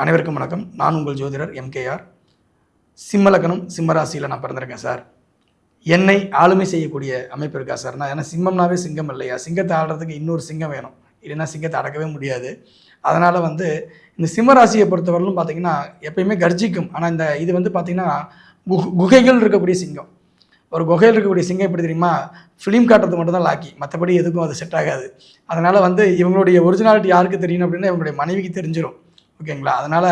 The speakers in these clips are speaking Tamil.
அனைவருக்கும் வணக்கம். நான் உங்கள் ஜோதிடர் எம்கேஆர். சிம்ம லக்னம், சிம்ம ராசியில் நான் பிறந்திருக்கேன் சார். என்னை ஆளுமை செய்யக்கூடிய அமைப்பு இருக்கா சார்? நான் ஏன்னா சிம்மம்னாவே சிங்கம் இல்லையா? சிங்கத்தை ஆடுறதுக்கு இன்னொரு சிங்கம் வேணும், இல்லைன்னா சிங்கத்தை அடக்கவே முடியாது. அதனால் இந்த சிம்ம ராசியை பொறுத்தவரையிலும் பார்த்தீங்கன்னா எப்பயுமே கர்ஜிக்கும். ஆனால் இது பார்த்தீங்கன்னா குகைகள் இருக்கக்கூடிய சிங்கம். ஒரு குகையில் இருக்கக்கூடிய சிங்கம் எப்படி தெரியுமா? ஃபிலிம் காட்டுறது மட்டும் தான் லாக்கி, மற்றபடி எதுக்கும் அது செட் ஆகாது. அதனால் இவங்களுடைய ஒரிஜினாலிட்டி யாருக்கு தெரியணும் அப்படின்னா இவங்களுடைய மனைவிக்கு தெரிஞ்சிடும். ஓகேங்களா? அதனால்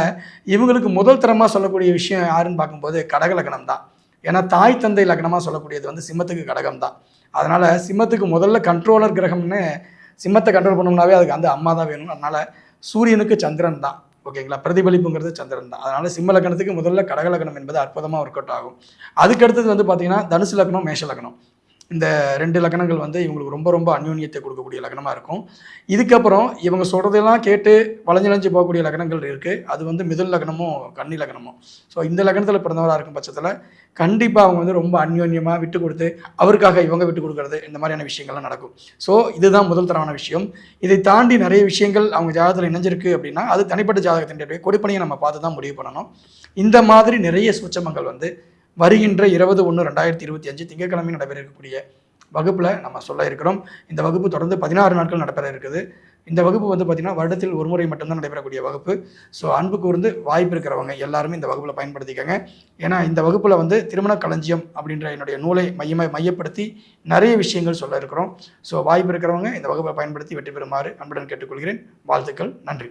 இவங்களுக்கு முதல் தரமாக சொல்லக்கூடிய விஷயம் யாருன்னு பார்க்கும்போது கடக லக்னம் தான். ஏன்னா தாய் தந்தை லக்னமாக சொல்லக்கூடியது சிம்மத்துக்கு கடகம் தான். அதனால் சிம்மத்துக்கு முதல்ல கண்ட்ரோலர் கிரகம்னு சிம்மத்தை கண்ட்ரோல் பண்ணோம்னாவே அதுக்கு அம்மா தான் வேணும். அதனால் சூரியனுக்கு சந்திரன் தான். ஓகேங்களா? பிரதிபலிப்புங்கிறது சந்திரன் தான். அதனால் சிம்ம லக்னத்துக்கு முதல்ல கடக லக்னம் என்பது அற்புதமாக ஒர்க் அவுட் ஆகும். அதுக்கடுத்தது பார்த்தீங்கன்னா தனுசு லக்னம், மேஷ லக்னம். இந்த 2 லக்னங்கள் இவங்களுக்கு ரொம்ப ரொம்ப அந்யோன்யத்தை கொடுக்கக்கூடிய லக்னமாக இருக்கும். இதுக்கப்புறம் இவங்க சொல்கிறதெல்லாம் கேட்டு வளைஞ்சு போகக்கூடிய லக்னங்கள் இருக்குது. அது மிதுன லக்னமும் கன்னி லக்னமும். ஸோ இந்த லக்னத்தில் பிறந்தவராக இருக்கும் பட்சத்தில் கண்டிப்பாக அவங்க ரொம்ப அந்யோன்யமாக விட்டு கொடுத்து அவருக்காக இவங்க விட்டு கொடுக்கறது, இந்த மாதிரியான விஷயங்கள்லாம் நடக்கும். ஸோ இதுதான் முதல் தரமான விஷயம். இதை தாண்டி நிறைய விஷயங்கள் அவங்க ஜாதகத்தில் இணைஞ்சிருக்கு அப்படின்னா அது தனிப்பட்ட ஜாதகத்தினுடைய கொடுப்பனையை நம்ம பார்த்து தான் முடிவு பண்ணணும். இந்த மாதிரி நிறைய சூட்சமங்கள் வருகின்ற 20/1/2025 திங்கட்கிழமை நடைபெற இருக்கக்கூடிய வகுப்பில் நம்ம சொல்ல இருக்கிறோம். இந்த வகுப்பு தொடர்ந்து 16 நாட்கள் நடைபெற இருக்குது. இந்த வகுப்பு பார்த்திங்கன்னா வருடத்தில் ஒரு முறை மட்டும்தான் நடைபெறக்கூடிய வகுப்பு. ஸோ அன்புக்கு வாய்ப்பு இருக்கிறவங்க எல்லாருமே இந்த வகுப்பில் பயன்படுத்திக்கங்க. ஏன்னா இந்த வகுப்பில் திருமண களஞ்சியம் அப்படின்ற என்னுடைய நூலை மையப்படுத்தி நிறைய விஷயங்கள் சொல்ல இருக்கிறோம். ஸோ வாய்ப்பு இருக்கிறவங்க இந்த வகுப்பை பயன்படுத்தி வெற்றி பெறுமாறு அன்புடன் கேட்டுக்கொள்கிறேன். வாழ்த்துக்கள். நன்றி.